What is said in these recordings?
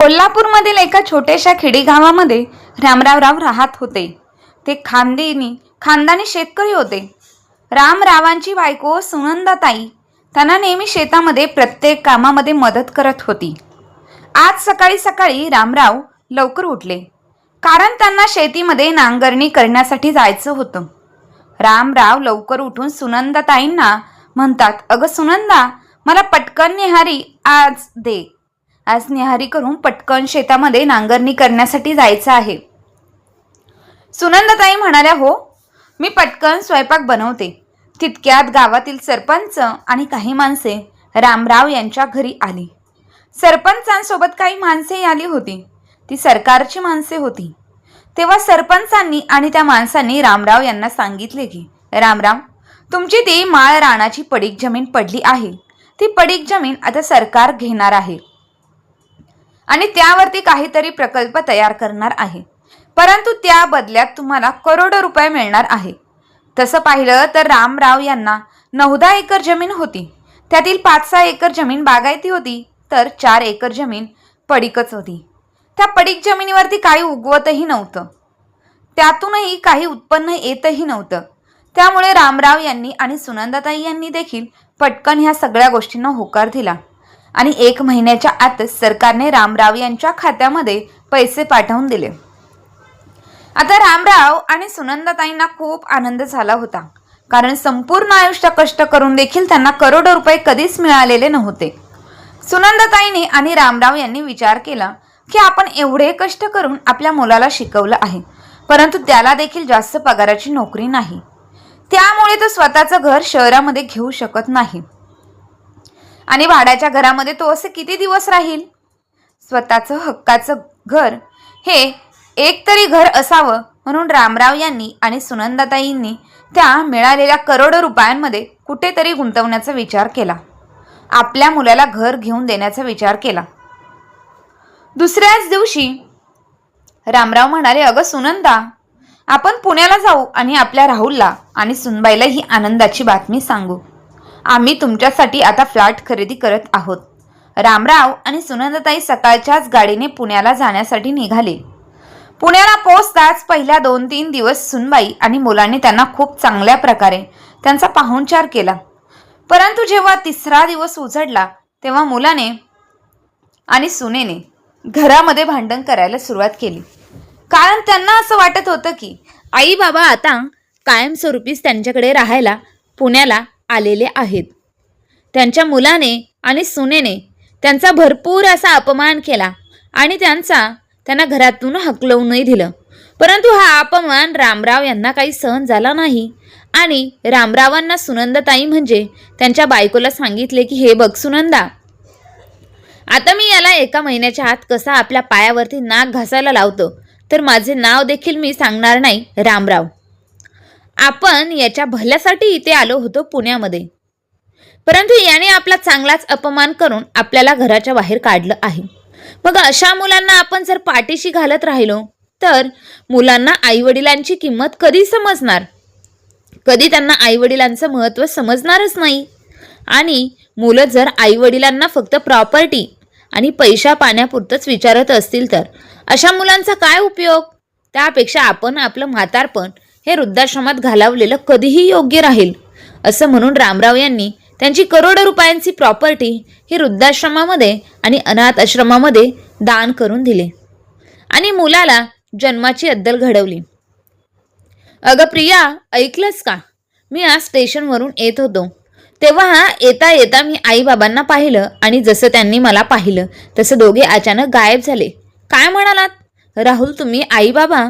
कोल्हापूरमधील एका छोट्याशा खेडी गावामध्ये रामराव राहत होते. ते खानदानी शेतकरी होते. रामरावांची बायको सुनंदाताई त्यांना नेहमी शेतामध्ये प्रत्येक कामामध्ये मदत करत होती. आज सकाळी सकाळी रामराव लवकर उठले, कारण त्यांना शेतीमध्ये नांगरणी करण्यासाठी जायचं होतं. रामराव लवकर उठून सुनंदाताईंना म्हणतात, अगं सुनंदा, मला पटकन न्याहारी आज दे. आज न्याहारी करून पटकन शेतामध्ये नांगरणी करण्यासाठी जायचं आहे. सुनंदाताई म्हणाल्या, हो, मी पटकन स्वयंपाक बनवते. तितक्यात गावातील सरपंच आणि काही माणसे रामराव यांच्या घरी आली. सरपंचांसोबत काही माणसे आली होती. ती सरकारची माणसे होती. तेव्हा सरपंचांनी आणि त्या माणसांनी रामराव यांना सांगितले की, रामराव, तुमची ती माळ रानाची पडीक जमीन पडली आहे. ती पडीक जमीन आता सरकार घेणार आहे आणि त्यावरती काहीतरी प्रकल्प तयार करणार आहे, परंतु त्या बदल्यात तुम्हाला करोडो रुपये मिळणार आहे. तसं पाहिलं तर रामराव यांना 9-10 एकर जमीन होती. त्यातील 5-6 एकर जमीन बागायती होती, तर 4 एकर जमीन पडीकच होती. त्या पडीक जमिनीवरती काही उगवतही नव्हतं, त्यातूनही काही उत्पन्न येतही नव्हतं. त्यामुळे रामराव यांनी आणि सुनंदाताई यांनी देखील पटकन ह्या सगळ्या गोष्टींना होकार दिला आणि 1 महिन्याच्या आतच सरकारने रामराव यांच्या खात्यामध्ये पैसे पाठवून दिले. आता रामराव आणि सुनंदाताईंना खूप आनंद झाला होता, कारण संपूर्ण आयुष्य कष्ट करून देखील त्यांना करोडो रुपये कधीच मिळालेले नव्हते. सुनंदाताईंनी आणि रामराव यांनी विचार केला की आपण एवढे कष्ट करून आपल्या मुलाला शिकवलं आहे, परंतु त्याला देखील जास्त पगाराची नोकरी नाही. त्यामुळे तो स्वतःचं घर शहरामध्ये घेऊ शकत नाही आणि भाड्याच्या घरामध्ये तो असे किती दिवस राहील. स्वतःचं हक्काचं घर हे एकतरी घर असावं, म्हणून रामराव यांनी आणि सुनंदाताईंनी त्या मिळालेल्या करोडो रुपयांमध्ये कुठेतरी गुंतवण्याचा विचार केला. आपल्या मुलाला घर घेऊन देण्याचा विचार केला. दुसऱ्याच दिवशी रामराव म्हणाले, अगं सुनंदा, आपण पुण्याला जाऊ आणि आपल्या राहुलला आणि सुनबाईला ही आनंदाची बातमी सांगू. आम्ही तुमच्यासाठी आता फ्लॅट खरेदी करत आहोत. रामराव आणि सुनंदाताई सकाळच्याच गाडीने पुण्याला जाण्यासाठी निघाले. पुण्याला पोहोचताच पहिल्या 2-3 दिवस सुनबाई आणि मुलांनी त्यांना खूप चांगल्या प्रकारे त्यांचा पाहुणचार केला. परंतु जेव्हा 3रा दिवस उजडला तेव्हा मुलाने आणि सुनेने घरामध्ये भांडण करायला सुरुवात केली, कारण त्यांना असं वाटत होतं की आई बाबा आता कायमस्वरूपीच त्यांच्याकडे राहायला पुण्याला आलेले आहेत. त्यांच्या मुलाने आणि सुनेने त्यांचा भरपूर असा अपमान केला आणि त्यांना घरातून हकलवूनही दिलं. परंतु हा अपमान रामराव यांना काही सहन झाला नाही आणि रामरावांना सुनंदाताई म्हणजे त्यांच्या बायकोला सांगितले की, हे बघ सुनंदा, आता मी याला 1 महिन्याच्या आत कसा आपल्या पायावरती नाक घासायला लावतो, तर माझे नाव देखील मी सांगणार नाही रामराव. आपण याच्या भल्यासाठी इथे आलो होतो पुण्यामध्ये, परंतु याने आपला चांगलाच अपमान करून आपल्याला घराच्या बाहेर काढलं आहे. मग अशा मुलांना आपण जर पाठीशी घालत राहिलो तर मुलांना आईवडिलांची किंमत कधी समजणार? कधी त्यांना आईवडिलांचं महत्त्व समजणारच नाही. आणि मुलं जर आईवडिलांना फक्त प्रॉपर्टी आणि पैसा पाण्यापुरतंच विचारत असतील तर अशा मुलांचा काय उपयोग? त्यापेक्षा आपण आपलं म्हातारपण हे वृद्धाश्रमात घालवलेलं कधीही योग्य राहील. असं म्हणून रामराव यांनी त्यांची करोडो रुपयांची प्रॉपर्टी ही वृद्धाश्रमामध्ये आणि अनाथ आश्रमामध्ये दान करून दिले आणि मुलाला जन्माची अद्दल घडवली. अगं प्रिया, ऐकलंस का? मी आज स्टेशनवरून येत होतो, तेव्हा येता येता मी आईबाबांना पाहिलं आणि जसं त्यांनी मला पाहिलं तसं दोघे अचानक गायब झाले. काय म्हणालात? राहुल, तुम्ही आईबाबा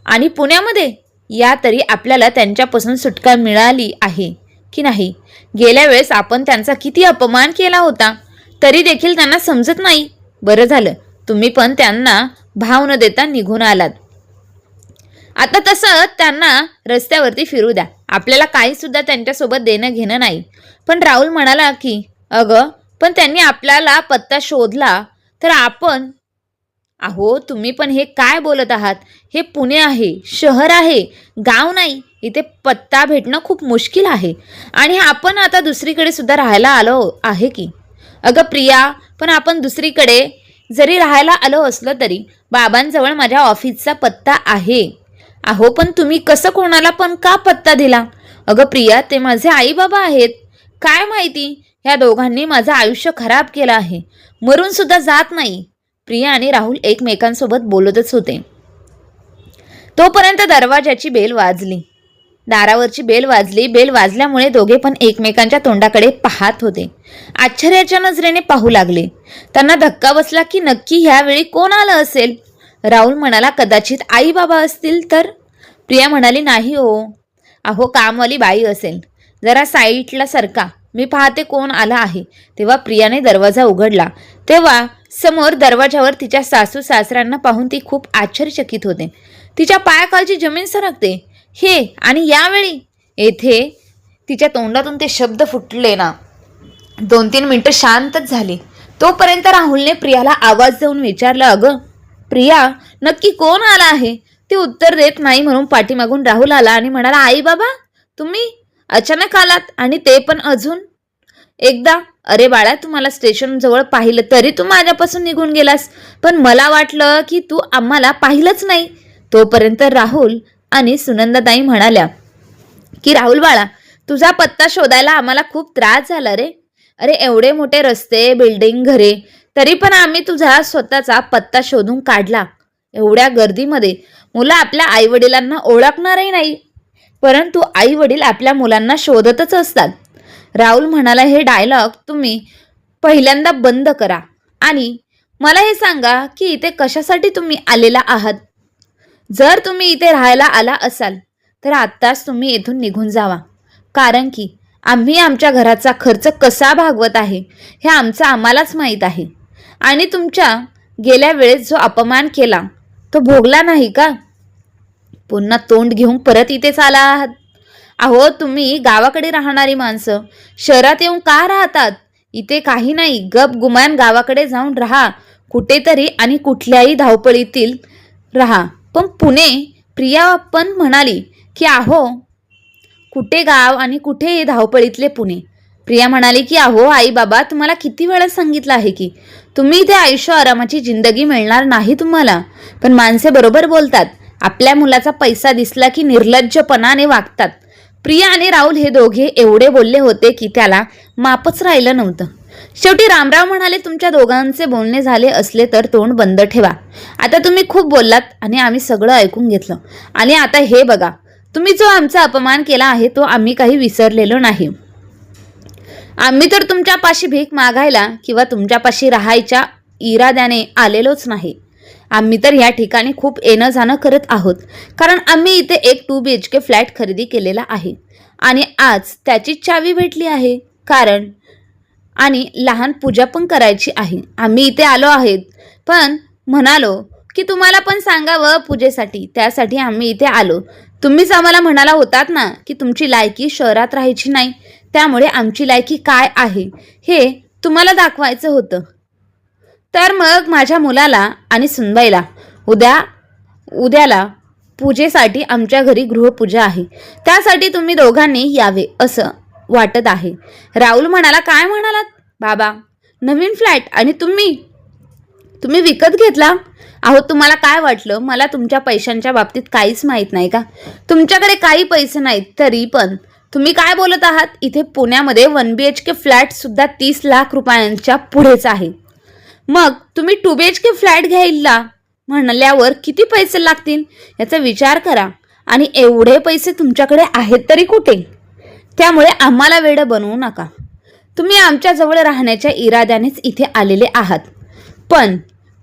आणि पुण्यामध्ये? या तरी आपल्याला त्यांच्यापासून सुटका मिळाली आहे की नाही? गेल्या वेळेस आपण त्यांचा किती अपमान केला होता, तरी देखील त्यांना समजत नाही. बरं झालं तुम्ही पण त्यांना भाव न देता निघून आलात. आता तसं त्यांना रस्त्यावरती फिरू द्या, आपल्याला काही सुद्धा त्यांच्यासोबत देणं घेणं नाही. पण राहुल म्हणाला की, अगं पण त्यांनी आपल्याला पत्ता शोधला तर आपण... अहो तुम्ही पण हे काय बोलत आहात? हे पुणे आहे, शहर आहे, गाव नाही. इथे पत्ता भेटणं खूप मुश्किल आहे आणि आपण आता दुसरीकडे सुद्धा राहायला आलो आहे की. अगं प्रिया, पण आपण दुसरीकडे जरी राहायला आलो असलो तरी बाबांजवळ माझ्या ऑफिसचा पत्ता आहे. अहो पण तुम्ही कसं कोणाला पण का पत्ता दिला? अगं प्रिया, ते माझे आई बाबा आहेत. काय माहिती, ह्या दोघांनी माझं आयुष्य खराब केलं आहे. मरून सुद्धा जात नाही. प्रिया आणि राहुल एकमेकांसोबत बोलतच होते. तोपर्यंत दरवाजाची बेल वाजली. दारावरची बेल वाजली. बेल वाजल्यामुळे दोघे पण एकमेकांच्या तोंडाकडे पाहत होते. आश्चर्याच्या नजरेने पाहू लागले. त्यांना धक्का बसला की नक्की ह्यावेळी कोण आलं असेल. राहुल म्हणाला, कदाचित आई बाबा असतील तर. प्रिया म्हणाली, नाही हो, अहो कामवाली बाई असेल. जरा साईडला सरका, मी पाहते कोण आला आहे. तेव्हा प्रियाने दरवाजा उघडला. तेव्हा समोर दरवाजावर तिच्या सासू सासऱ्यांना पाहून ती खूप आश्चर्यचकित होते. तिच्या पायाखालची जमीन सरकते. हे आणि यावेळी येथे तिच्या तोंडातून ते शब्द फुटले ना. 2-3 मिनिटं शांतच झाली. तोपर्यंत राहुलने प्रियाला आवाज देऊन विचारलं, अगं प्रिया, नक्की कोण आला आहे? ती उत्तर देत नाही म्हणून पाठीमागून राहुल आला आणि म्हणाला, आई बाबा तुम्ही अचानक आलात आणि ते पण अजून एकदा? अरे बाळा, तू मला स्टेशन जवळ पाहिलं तरी तू माझ्यापासून निघून गेलास, पण मला वाटलं की तू आम्हाला पाहिलंच नाही. तोपर्यंत राहुल आणि सुनंदाताई म्हणाल्या की राहुल बाळा, तुझा पत्ता शोधायला आम्हाला खूप त्रास झाला रे. अरे एवढे मोठे रस्ते, बिल्डिंग, घरे, तरी पण आम्ही तुझा स्वतःचा पत्ता शोधून काढला. एवढ्या गर्दीमध्ये मुलं आपल्या आईवडिलांना ओळखणारही नाही, परंतु आईवडील आपल्या मुलांना शोधतच असतात. राहुल म्हणाला, हे डायलॉग तुम्ही पहिल्यांदा बंद करा आणि मला हे सांगा की इथे कशासाठी तुम्ही आलेला आहात. जर तुम्ही इथे राहायला आला असाल तर आत्ताच तुम्ही इथून निघून जावा, कारण की आम्ही आमच्या घराचा खर्च कसा भागवत आहे हे आमचं आम्हालाच माहीत आहे. आणि तुमच्या गेल्या वेळेस जो अपमान केला तो भोगला नाही का? पुन्हा तोंड घेऊन परत इथेच आला आहात. अहो तुम्ही गावाकडे राहणारी माणसं शहरात येऊन का राहतात? इथे काही नाही, गप गुमान गावाकडे जाऊन राहा कुठेतरी आणि कुठल्याही धावपळीतील राहा. पण पुणे, प्रिया पण म्हणाली की अहो कुठे गाव आणि कुठे धावपळीतले पुणे. प्रिया म्हणाली की अहो आई बाबा, तुम्हाला किती वेळा सांगितलं आहे की तुम्ही इथे आयुष्य आरामाची जिंदगी मिळणार नाही तुम्हाला. पण माणसे बरोबर बोलतात. आपल्या मुलाचा पैसा दिसला की निर्लज्जपणाने वागतात. प्रिया आणि राहुल हे दोघे एवढे बोलले होते की त्याला मापच राहिलं नव्हतं. शेवटी रामराव म्हणाले, तुमच्या दोघांचे बोलणे झाले असले तर तोंड बंद ठेवा. आता तुम्ही खूप बोललात आणि आम्ही सगळं ऐकून घेतलं. आणि आता हे बघा, तुम्ही जो आमचा अपमान केला आहे तो आम्ही काही विसरलेलो नाही. आम्ही तर तुमच्यापाशी भीक मागायला किंवा तुमच्यापाशी राहायच्या इराद्याने आलेलोच नाही. आम्ही तर या ठिकाणी खूप येणं जाणं करत आहोत, कारण आम्ही इथे एक 2 BHK फ्लॅट खरेदी केलेला आहे आणि आज त्याची चावी भेटली आहे. कारण आणि लहान पूजा पण करायची आहे. आम्ही इथे आलो आहेत, पण म्हणालो की तुम्हाला पण सांगावं पूजेसाठी, त्यासाठी आम्ही इथे आलो. तुम्हीच आम्हाला म्हणाला होतात ना की तुमची लायकी शहरात राहायची नाही, त्यामुळे आमची लायकी काय आहे हे तुम्हाला दाखवायचं होतं. तर मग माझ्या मुलाला आणि सुनबाईला उद्याला पूजेसाठी आमच्या घरी गृहपूजा आहे, त्यासाठी तुम्ही दोघांनी यावे असं वाटत आहे. राहुल म्हणाला, काय म्हणालात बाबा? नवीन फ्लॅट आणि तुम्ही विकत घेतला? अहो तुम्हाला काय वाटलं मला तुमच्या पैशांच्या बाबतीत काहीच माहीत नाही का? तुमच्याकडे काही पैसे नाहीत तरी पण तुम्ही काय बोलत आहात? इथे पुण्यामध्ये 1 BHK फ्लॅट सुद्धा 30 लाख रुपयांच्या पुढेच आहे. मग तुम्ही 2 BHK फ्लॅट घ्यायला म्हणल्यावर किती पैसे लागतील याचा विचार करा. आणि एवढे पैसे तुमच्याकडे आहेत तरी कुठे? त्यामुळे आम्हाला वेडं बनवू नका. तुम्ही आमच्याजवळ राहण्याच्या इराद्यानेच इथे आलेले आहात.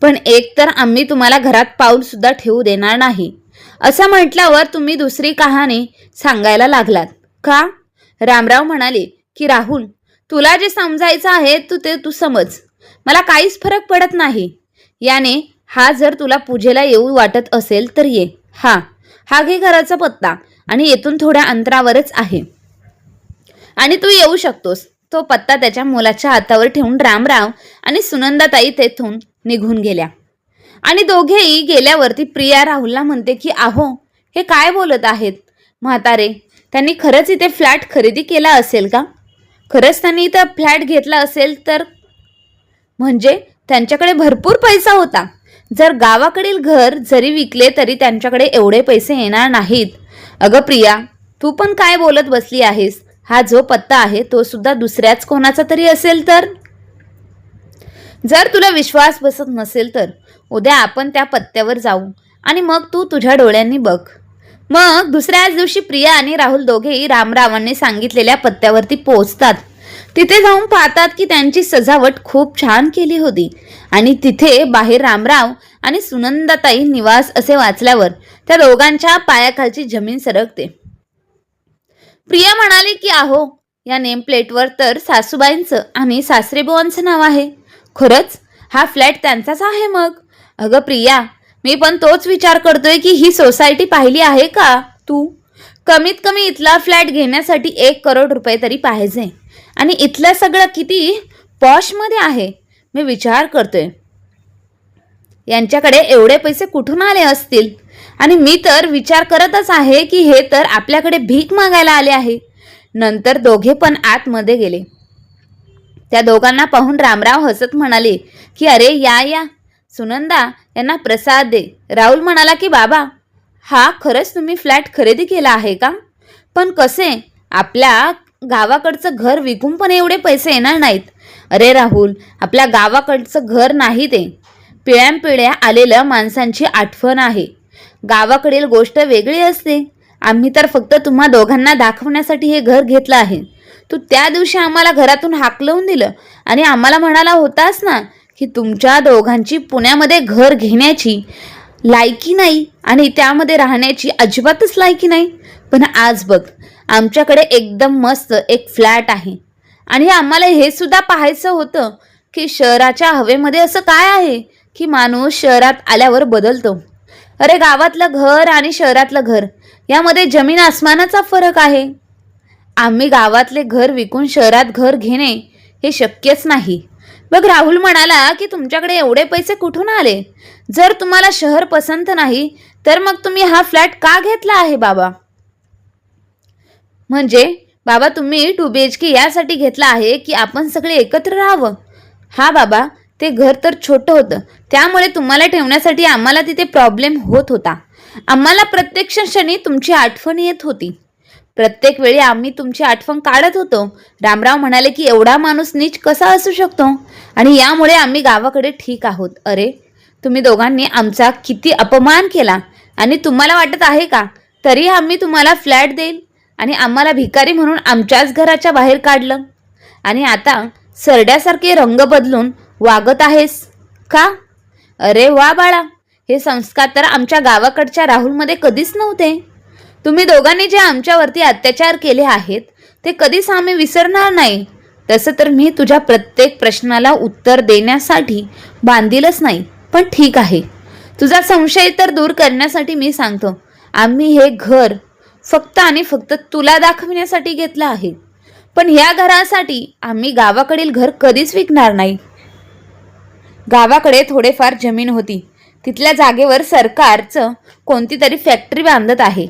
पण एक तर आम्ही तुम्हाला घरात पाऊल सुद्धा ठेवू देणार नाही असं म्हटल्यावर तुम्ही दुसरी कहाणी सांगायला लागलात का? रामराव म्हणाले की राहुल, तुला जे समजायचं आहे तू समज. मला काहीच फरक पडत नाही याने. हा जर तुला पूजेला येऊ वाटत असेल तर ये. हा घे घराचा पत्ता आणि येथून थोड्या अंतरावरच आहे आणि तू येऊ शकतोस. तो पत्ता त्याच्या मुलाच्या हातावर ठेवून रामराव आणि सुनंदाताई तेथून निघून गेल्या. आणि दोघेही गेल्यावरती प्रिया राहुलला म्हणते की अहो हे काय बोलत आहेत म्हातारे? त्यांनी खरंच इथे फ्लॅट खरेदी केला असेल का? खरंच त्यांनी इथं फ्लॅट घेतला असेल तर म्हणजे त्यांच्याकडे भरपूर पैसा होता. जर गावाकडील घर जरी विकले तरी त्यांच्याकडे एवढे पैसे येणार नाहीत. अगं प्रिया, तू पण काय बोलत बसली आहेस? हा जो पत्ता आहे तो सुद्धा दुसऱ्याच कोणाचा तरी असेल तर? जर तुला विश्वास बसत नसेल तर उद्या आपण त्या पत्त्यावर जाऊ आणि मग तू तुझ्या डोळ्यांनी बघ. मग दुसऱ्याच दिवशी प्रिया आणि राहुल दोघेही रामरावांनी सांगितलेल्या पत्त्यावरती पोहोचतात. तिथे जाऊन पाहतात की त्यांची सजावट खूप छान केली होती आणि तिथे बाहेर रामराव आणि सुनंदाताई निवास असे वाचल्यावर त्या दोघांच्या पायाखालची जमीन सरकते. प्रिया म्हणाली की अहो, या नेम प्लेटवर तर सासूबाईंचं आणि सासरेबुवांचं नाव आहे. खरंच हा फ्लॅट त्यांचाच आहे मग? अगं प्रिया, मी पण तोच विचार करतोय की ही सोसायटी पाहिली आहे का तू? कमीत कमी इथला फ्लॅट घेण्यासाठी 1 करोड रुपये तरी पाहिजे आणि इथलं सगळं किती पॉशमध्ये आहे. मी विचार करतोय यांच्याकडे एवढे पैसे कुठून आले असतील. आणि मी तर विचार करतच आहे की हे तर आपल्याकडे भीक मागायला आले आहे. नंतर दोघे पण आतमध्ये गेले. त्या दोघांना पाहून रामराव हसत म्हणाले की अरे या या सुनंदा, यांना प्रसाद दे. राहुल म्हणाला की बाबा, हा खरंच तुम्ही फ्लॅट खरेदी केला आहे का? पण कसे? आपल्या गावाकडचं घर विकून पण एवढे पैसे येणार नाहीत. अरे राहुल, आपल्या गावाकडचं घर नाही ते, पिढ्यानपिढ्या आलेल्या माणसांची आठवण आहे. गावाकडील गोष्ट वेगळी असते. आम्ही तर फक्त तुम्हा दोघांना दाखवण्यासाठी हे घर घेतलं आहे. तू त्या दिवशी आम्हाला घरातून हाकलवून दिलं आणि आम्हाला म्हणाला होतास ना की तुमच्या दोघांची पुण्यामध्ये घर घेण्याची लायकी नाही आणि त्यामध्ये राहण्याची अजिबातच लायकी नाही. पण आज बघ, आमच्याकडे एकदम मस्त एक फ्लॅट आहे आणि आम्हाला हे सुद्धा पाहायचं होतं की शहराच्या हवेमध्ये असं काय आहे की माणूस शहरात आल्यावर बदलतो. अरे गावातलं घर आणि शहरातलं घर यामध्ये जमीन आसमानाचा फरक आहे. आम्ही गावातले घर विकून शहरात घर घेणे हे शक्यच नाही. बघ राहुल म्हणाला की तुमच्याकडे एवढे पैसे कुठून आले? जर तुम्हाला शहर पसंत नाही तर मग तुम्ही हा फ्लॅट का घेतला आहे बाबा? म्हणजे बाबा तुम्ही 2 BHK यासाठी घेतला आहे की आपण सगळे एकत्र राहावं? हा बाबा, ते घर तर छोटं होतं, त्यामुळे तुम्हाला ठेवण्यासाठी आम्हाला तिथे प्रॉब्लेम होत होता. आम्हाला प्रत्येक क्षणी तुमची आठवण येत होती. प्रत्येक वेळी आम्ही तुमची आठवण काढत होतो. रामराव म्हणाले की एवढा माणूस नीच कसा असू शकतो आणि यामुळे आम्ही गावाकडे ठीक आहोत. अरे, तुम्ही दोघांनी आमचा किती अपमान केला आणि तुम्हाला वाटत आहे का तरी आम्ही तुम्हाला फ्लॅट देईल आणि आम्हाला भिकारी म्हणून आमच्याच घराच्या बाहेर काढलं आणि आता सरड्यासारखे रंग बदलून वागत आहेस का? अरे वा बाळा, हे संस्कार तर आमच्या गावाकडच्या राहुलमध्ये कधीच नव्हते. तुम्ही दोघांनी जे आमच्यावरती अत्याचार केले आहेत ते कधीच आम्ही विसरणार नाही. तसं तर मी तुझ्या प्रत्येक प्रश्नाला उत्तर देण्यासाठी बांधीलच नाही, पण ठीक आहे, तुझा संशय तर दूर करण्यासाठी मी सांगतो, आम्ही हे घर फक्त आणि फक्त तुला दाखवण्यासाठी घेतलं आहे. पण ह्या घरासाठी आम्ही गावाकडील घर कधीच विकणार नाही. गावाकडे थोडेफार जमीन होती, तिथल्या जागेवर सरकारचं कोणती तरी फॅक्टरी बांधत आहे,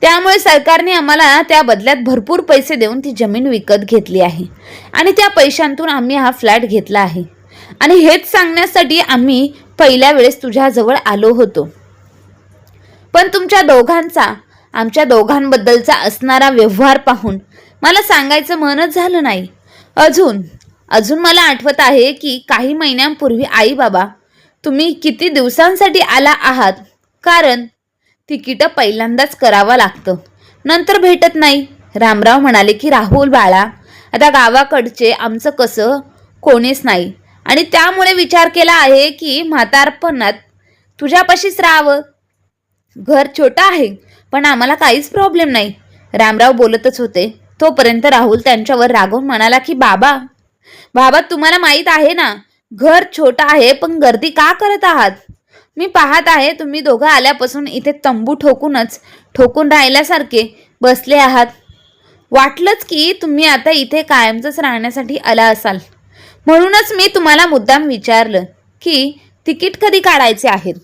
त्यामुळे सरकारने आम्हाला त्या बदल्यात भरपूर पैसे देऊन ती जमीन विकत घेतली आहे आणि त्या पैशांतून आम्ही हा फ्लॅट घेतला आहे. आणि हेच सांगण्यासाठी आम्ही पहिल्या वेळेस तुझ्याजवळ आलो होतो. पण तुमच्या दोघांचा आमच्या दोघांबद्दलचा असणारा व्यवहार पाहून मला सांगायचं मनच झालं नाही. अजून मला आठवत आहे की काही महिन्यांपूर्वी आई बाबा, तुम्ही किती दिवसांसाठी आला आहात, कारण तिकीट पहिल्यांदाच करावं लागतं, नंतर भेटत नाही. रामराव म्हणाले की राहुल बाळा, आता गावाकडचे आमचं कसं कोणीच नाही आणि त्यामुळे विचार केला आहे की म्हातारपणात तुझ्यापाशीच राहावं. घर छोटं आहे पण आम्हाला काहीच प्रॉब्लेम नाही. रामराव बोलतच होते तोपर्यंत राहुल त्यांच्यावर रागवून म्हणाला की बाबा तुम्हाला माहीत आहे ना, घर छोटं आहे पण गर्दी का करत आहात? मी पाहत आहे तुम्ही दोघं आल्यापासून इथे तंबू ठोकून राहिल्यासारखे बसले आहात. वाटलंच की तुम्ही आता इथे कायमचंच राहण्यासाठी आला असाल, म्हणूनच मी तुम्हाला मुद्दाम विचारलं की तिकीट कधी काढायचे आहेत.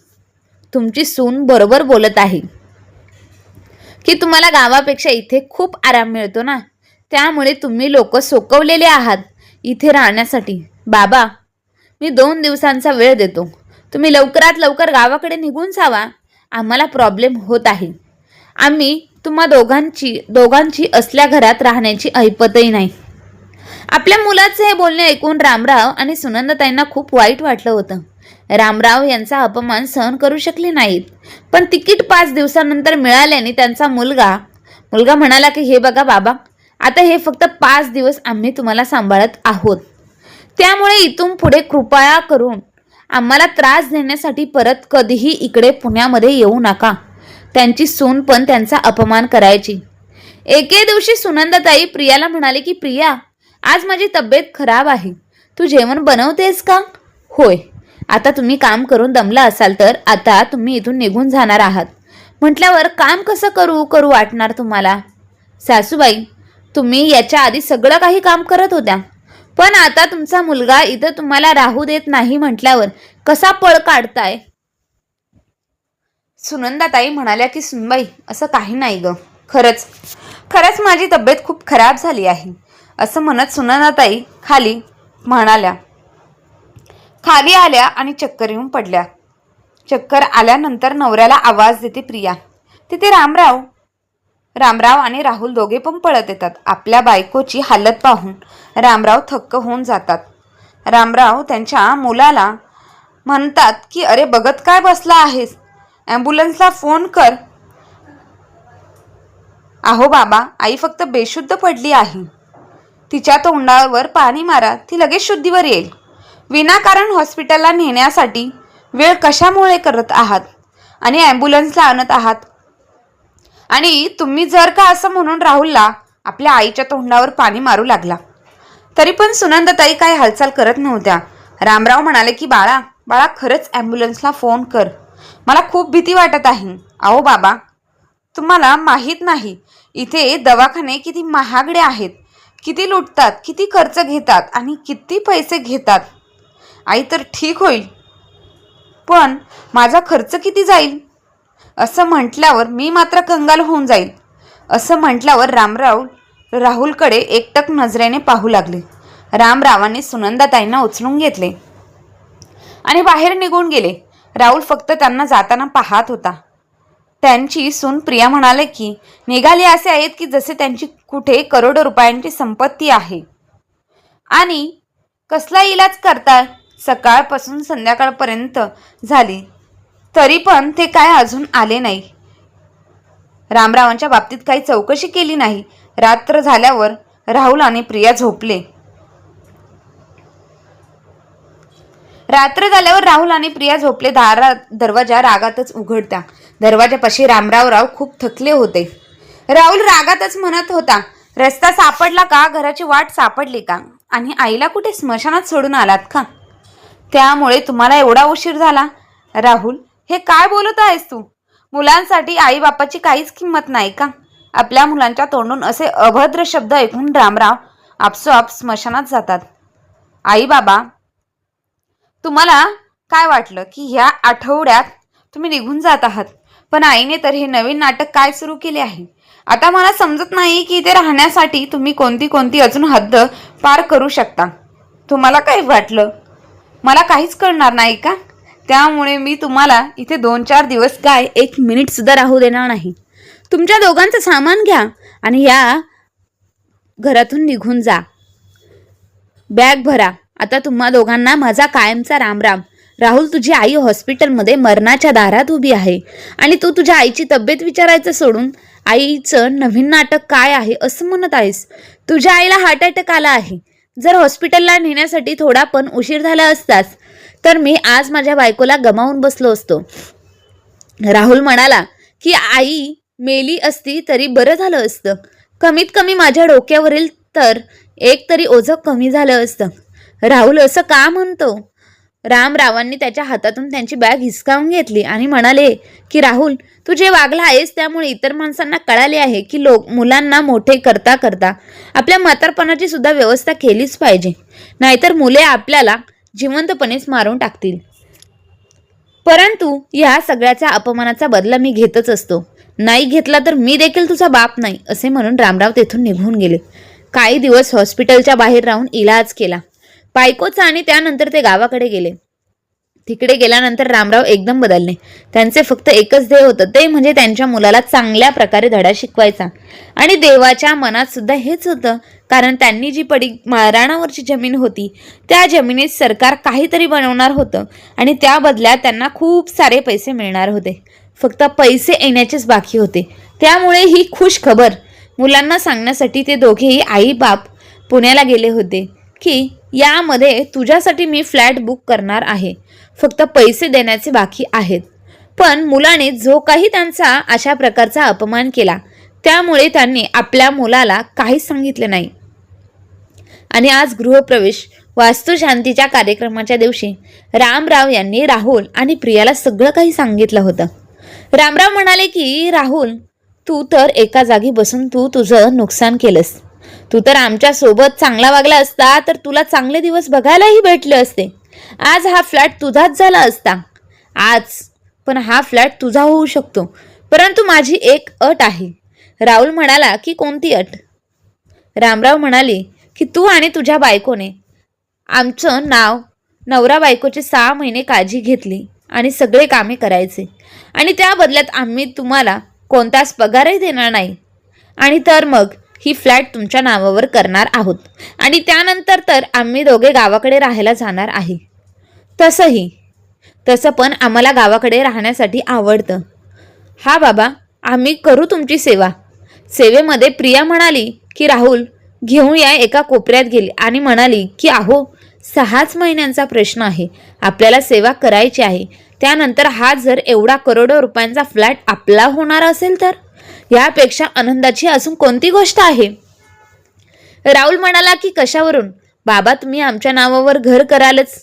तुमची सून बरोबर बोलत आहे की तुम्हाला गावापेक्षा इथे खूप आराम मिळतो ना, त्यामुळे तुम्ही लोक सोकवलेले आहात इथे राहण्यासाठी. बाबा, मी 2 दिवसांचा वेळ देतो. तुम्ही लवकरात लवकर गावाकडे निघून जावा. आम्हाला प्रॉब्लेम होत आहे. आम्ही तुम्हा दोघांची असल्या घरात राहण्याची ऐपतही नाही. आपल्या मुलाचे हे बोलणे ऐकून रामराव आणि सुनंदाताईंना खूप वाईट वाटलं होतं. रामराव यांचा अपमान सहन करू शकले नाहीत. पण तिकीट 5 दिवसानंतर मिळाल्याने त्यांचा मुलगा म्हणाला की हे बघा बाबा, आता हे फक्त 5 दिवस आम्ही तुम्हाला सांभाळत आहोत. त्यामुळे इथून पुढे कृपया करून आम्हाला त्रास देण्यासाठी परत कधीही इकडे पुण्यामध्ये येऊ नका. त्यांची सून पण त्यांचा अपमान करायची. एके दिवशी सुनंदाताई प्रियाला म्हणाले की प्रिया, आज माझी तब्येत खराब आहे. तू जेवण बनवतेस का? होय. आता तुम्ही काम करून दमला असाल तर आता तुम्ही इथून निघून जाणार आहात म्हटल्यावर काम कसं करू वाटणार तुम्हाला? सासूबाई, तुम्ही याच्या आधी सगळं काही काम करत होत्या, पण आता तुमचा मुलगा इथं तुम्हाला राहू देत नाही म्हटल्यावर कसा पळ काढताय? सुनंदाताई म्हणाल्या की सुनबाई, असं काही नाही ग, खरंच माझी तब्येत खूप खराब झाली आहे. असं म्हणत सुनंदाताई खाली आल्या आणि चक्कर येऊन पडल्या. चक्कर आल्यानंतर नवऱ्याला आवाज देते प्रिया. तिथे रामराव आणि राहुल दोघे पण पळत येतात. आपल्या बायकोची हालत पाहून रामराव थक्क होऊन जातात. रामराव त्यांच्या मुलाला म्हणतात की अरे बघत काय बसला आहेस, ॲम्ब्युलन्सला फोन कर. अहो बाबा, आई फक्त बेशुद्ध पडली आहे. तिच्या तोंडावर पाणी मारा, ती लगेच शुद्धीवर येईल. विनाकारण हॉस्पिटलला नेण्यासाठी वेळ कशामुळे करत आहात आणि ॲम्ब्युलन्सला आणत आहात? आणि तुम्ही जर का असं म्हणून राहुलला आपल्या आईच्या तोंडावर पाणी मारू लागला. तरी पण सुनंदाताई काही हालचाल करत नव्हत्या. रामराव म्हणाले की बाळा खरंच ॲम्ब्युलन्सला फोन कर, मला खूप भीती वाटत आहे. अहो बाबा, तुम्हाला माहीत नाही इथे दवाखाने किती महागडे आहेत, किती लुटतात, किती खर्च घेतात आणि किती पैसे घेतात. आई तर ठीक होईल, पण माझा खर्च किती जाईल? असं म्हटल्यावर मी मात्र कंगाल होऊन जाईल. असं म्हटल्यावर रामराव राहुलकडे एकटक नजरेने पाहू लागले. रामरावांनी सुनंदाताईंना उचलून घेतले आणि बाहेर निघून गेले. राहुल फक्त त्यांना जाताना पाहत होता. त्यांची सून प्रिया म्हणाले की निघाले असे आहेत की जसे त्यांची कुठे करोडो रुपयांची संपत्ती आहे आणि कसला इलाज करताय. सकाळपासून संध्याकाळपर्यंत झाली तरी पण ते काय अजून आले नाही. रामरावांच्या बाबतीत काही चौकशी केली नाही. रात्र झाल्यावर राहुल आणि प्रिया झोपले. दरवाजा रागातच उघडता. दरवाजापाशी रामराव खूप थकले होते. राहुल रागातच म्हणत होता, रस्ता सापडला का? घराची वाट सापडली का? आणि आईला कुठे स्मशानात सोडून आलात का? त्यामुळे तुम्हाला एवढा उशीर झाला. राहुल, हे काय बोलत आहेस तू? मुलांसाठी आई बापाची काहीच किंमत नाही का? आपल्या मुलांच्या तोंडून असे अभद्र शब्द ऐकून रामराव आपसोआप स्मशानात जातात. आई बाबा, तुम्हाला काय वाटलं की ह्या आठवड्यात तुम्ही निघून जात आहात, पण आईने तर हे नवीन नाटक काय सुरू केले आहे? आता मला समजत नाही की इथे राहण्यासाठी तुम्ही कोणती अजून हद्द पार करू शकता. तुम्हाला काय वाटलं मला काहीच कळणार नाही का? त्यामुळे मी तुम्हाला इथे 2-4 दिवस काय 1 मिनिट सुद्धा राहू देणार नाही. तुमच्या दोघांचं सामान घ्या आणि या घरातून निघून जा. बॅग भरा. आता तुम्हा दोघांना माझा कायमचा रामराम. राहुल, तुझी आई हॉस्पिटलमध्ये मरणाच्या दारात उभी आहे आणि तू तुझ्या आईची तब्येत विचारायचं सोडून आईचं नवीन नाटक काय आहे असं म्हणत आहेस. तुझ्या आईला हार्ट अटॅक आला आहे. जर हॉस्पिटलला नेण्यासाठी थोडा पण उशीर झाला असताच तर मी आज माझ्या बायकोला गमावून बसलो असतो. राहुल म्हणाला की आई मेली असती तरी बरं झालं असतं. कमीत कमी माझ्या डोक्यावरील तर एक तरी ओझं कमी झालं असतं. राहुल असं का म्हणतो? रामरावांनी त्याच्या हातातून त्यांची बॅग हिसकावून घेतली आणि म्हणाले की राहुल, तू जे वागला आहेस त्यामुळे इतर माणसांना कळाले आहे की मुलांना मोठे करता करता आपल्या म्हातारपणाची सुद्धा व्यवस्था केलीच पाहिजे, नाहीतर मुले आपल्याला जिवंतपणेच मारून टाकतील. परंतु या सगळ्याच्या अपमानाचा बदला मी घेतच असतो. नाही घेतला तर मी देखील तुझा बाप नाही, असे म्हणून रामराव तेथून निघून गेले. काही दिवस हॉस्पिटलच्या बाहेर राहून इलाज केला, बायकोचं आणि त्यानंतर ते गावाकडे गेले. तिकडे गेल्यानंतर रामराव एकदम बदलले. त्यांचे फक्त एकच ध्येय होतं, ते म्हणजे त्यांच्या मुलाला चांगल्या प्रकारे धडा शिकवायचा. आणि देवाच्या मनात सुद्धा हेच होतं, कारण त्यांनी जी रानावरची जमीन होती त्या जमिनीत सरकार काहीतरी बनवणार होतं आणि त्या बदल्यात त्यांना खूप सारे पैसे मिळणार होते. फक्त पैसे येण्याचेच बाकी होते. त्यामुळे ही खुश खबर मुलांना सांगण्यासाठी ते दोघेही आई बाप पुण्याला गेले होते की यामध्ये तुझ्यासाठी मी फ्लॅट बुक करणार आहे, फक्त पैसे देण्याचे बाकी आहेत. पण मुलाने जो काही त्यांचा अशा प्रकारचा अपमान केला त्यामुळे त्यांनी आपल्या मुलाला काहीच सांगितले नाही. आणि आज गृहप्रवेश वास्तुशांतीच्या कार्यक्रमाच्या दिवशी रामराव यांनी राहुल आणि प्रियाला सगळं काही सांगितलं होतं. रामराव म्हणाले की राहुल, तू तर एका जागी बसून तू तुझं नुकसान केलंस. तू तर आमच्या सोबत चांगला वागला असता तर तुला चांगले दिवस बघायलाही भेटले असते. आज हा फ्लॅट तुझाच झाला असता. आज पण हा फ्लॅट तुझा होऊ शकतो, परंतु माझी एक अट आहे. राहुल म्हणाला की कोणती अट? रामराव म्हणाले की तू आणि तुझ्या बायकोने आमचं नवरा बायकोची 6 महिने काळजी घेतली आणि सगळे कामे करायचे, आणि त्या बदल्यात आम्ही तुम्हाला कोणताच पगारही देणार नाही. आणि तर मग ही फ्लॅट तुमच्या नावावर करणार आहोत आणि त्यानंतर तर आम्ही दोघे गावाकडे राहायला जाणार आहे. तसं पण आम्हाला गावाकडे राहण्यासाठी आवडतं. हा बाबा, आम्ही करू तुमची सेवा. सेवेमध्ये प्रिया म्हणाली की राहुल घेऊया एका कोपऱ्यात गेली आणि म्हणाली की अहो, 6च महिन्यांचा प्रश्न आहे, आपल्याला सेवा करायची आहे. त्यानंतर हा जर एवढा करोडो रुपयांचा फ्लॅट आपला होणार असेल तर यापेक्षा आनंदाची अजून कोणती गोष्ट आहे? राहुल म्हणाला की कशावरून बाबा, तुम्ही आमच्या नावावर घर करालच.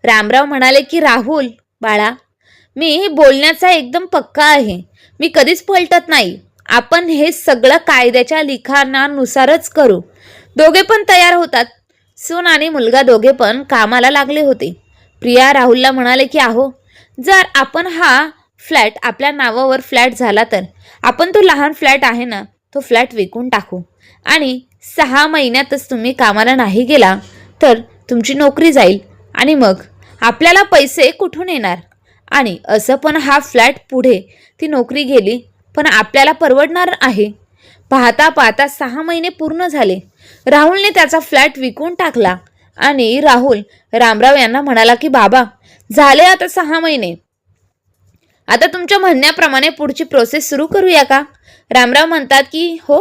रामराव म्हणाले की राहुल बाळा, मी बोलण्याचा एकदम पक्का आहे, मी कधीच पलटत नाही. आपण हे सगळं कायद्याच्या लिखाणानुसारच करू. दोघे पण तयार होतात. सून आणि मुलगा दोघे पण कामाला लागले होते. प्रिया राहुलला म्हणाले की अहो, जर आपण हा फ्लॅट आपल्या नावावर फ्लॅट झाला तर आपण तो लहान फ्लॅट आहे ना, तो फ्लॅट विकून टाकू आणि 6 महिन्यातच तुम्ही कामाला नाही गेला तर तुमची नोकरी जाईल आणि मग आपल्याला पैसे कुठून येणार? आणि असं पण हा फ्लॅट पुढे ती नोकरी गेली पण आपल्याला परवडणार आहे. पाहता पाहता 6 महिने पूर्ण झाले. राहुलने त्याचा फ्लॅट विकून टाकला आणि राहुल रामराव यांना म्हणाला की बाबा, झाले आता 6 महिने, आता तुमच्या म्हणण्याप्रमाणे पुढची प्रोसेस सुरू करूया का? रामराव म्हणतात की हो,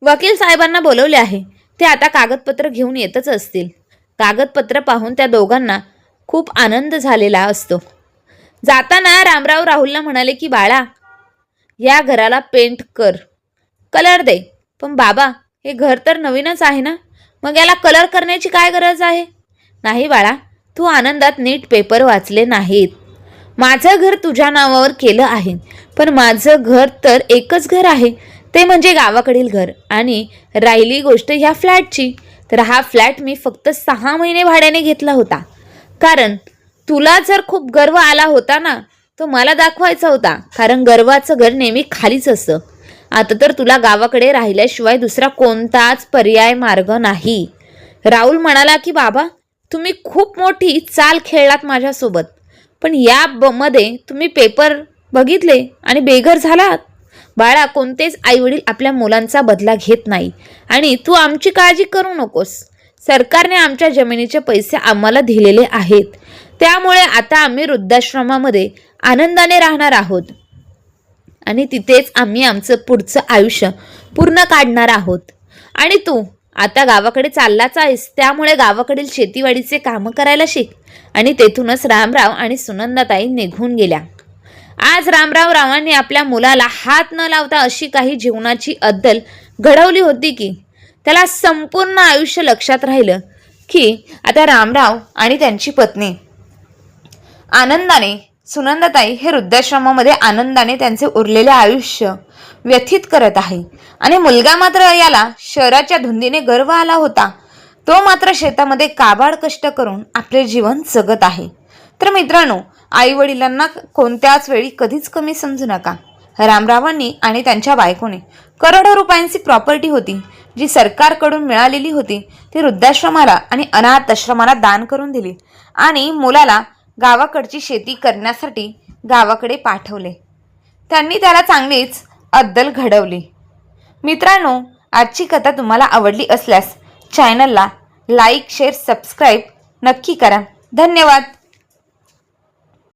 वकील साहेबांना बोलवले आहे, ते आता कागदपत्र घेऊन येतच असतील. कागदपत्र पाहून त्या दोघांना खूप आनंद झालेला असतो. जाताना रामराव राहुलला म्हणाले की बाळा, या घराला पेंट कर, कलर दे. पण बाबा, हे घर तर नवीनच आहे ना, मग याला कलर करण्याची काय गरज आहे? नाही बाळा, तू आनंदात नीट पेपर वाचले नाहीत. माझं घर तुझ्या नावावर केलं आहे, पण माझं घर तर एकच घर आहे, ते म्हणजे गावाकडील घर. आणि राहिली गोष्ट ह्या फ्लॅटची, तर हा फ्लॅट मी फक्त 6 महिने भाड्याने घेतला होता, कारण तुला जर खूप गर्व आला होता ना, तो मला दाखवायचा होता, कारण गर्वाचं घर नेहमी खालीच असतं. आता तर तुला गावाकडे राहिल्याशिवाय दुसरा कोणताच पर्याय मार्ग नाही. राहुल म्हणाला की बाबा, तुम्ही खूप मोठी चाल खेळलात माझ्यासोबत, पण या मध्ये तुम्ही पेपर बघितले आणि बेघर झालात. बाळा, कोणतेच आईवडील आपल्या मुलांचा बदला घेत नाही आणि तू आमची काळजी करू नकोस. सरकारने आमच्या जमिनीचे पैसे आम्हाला दिलेले आहेत, त्यामुळे आता आम्ही वृद्धाश्रमामध्ये आनंदाने राहणार आहोत आणि तिथेच आम्ही आमचं पुढचं आयुष्य पूर्ण काढणार आहोत. आणि तू आता गावाकडे चाललाच आहेस, त्यामुळे गावाकडील शेतीवाडीचे कामं करायला शिक. आणि तेथूनच रामराव आणि सुनंदाताई निघून गेल्या. आज रावांनी आपल्या मुलाला हात न लावता अशी काही जीवनाची अद्दल घडवली होती की त्याला संपूर्ण आयुष्य लक्षात राहिलं की आता रामराव आणि त्यांची पत्नी आनंदाने, सुनंदाताई हे वृद्धाश्रमामध्ये आनंदाने त्यांचे उरलेले आयुष्य व्यथित करत आहे. आणि मुलगा मात्र याला शहराच्या धुंदीने गर्व आला होता, तो मात्र शेतामध्ये काबाड कष्ट करून आपले जीवन जगत आहे. तर मित्रांनो, आई वडिलांना कोणत्याच वेळी कधीच कमी समजू नका. रामरावांनी आणि त्यांच्या बायकोने करोडो रुपयांची प्रॉपर्टी होती, जी सरकारकडून मिळालेली होती ती वृद्धाश्रमाला आणि अनाथ आश्रमाला दान करून दिली आणि मुलाला गावाकडची शेती करण्यासाठी गावाकडे पाठवले. त्यांनी त्याला चांगलीच अद्दल घडवली. मित्रांनो, आजची कथा तुम्हाला आवडली असल्यास चॅनलला लाईक, शेअर, सबस्क्राईब नक्की करा. धन्यवाद.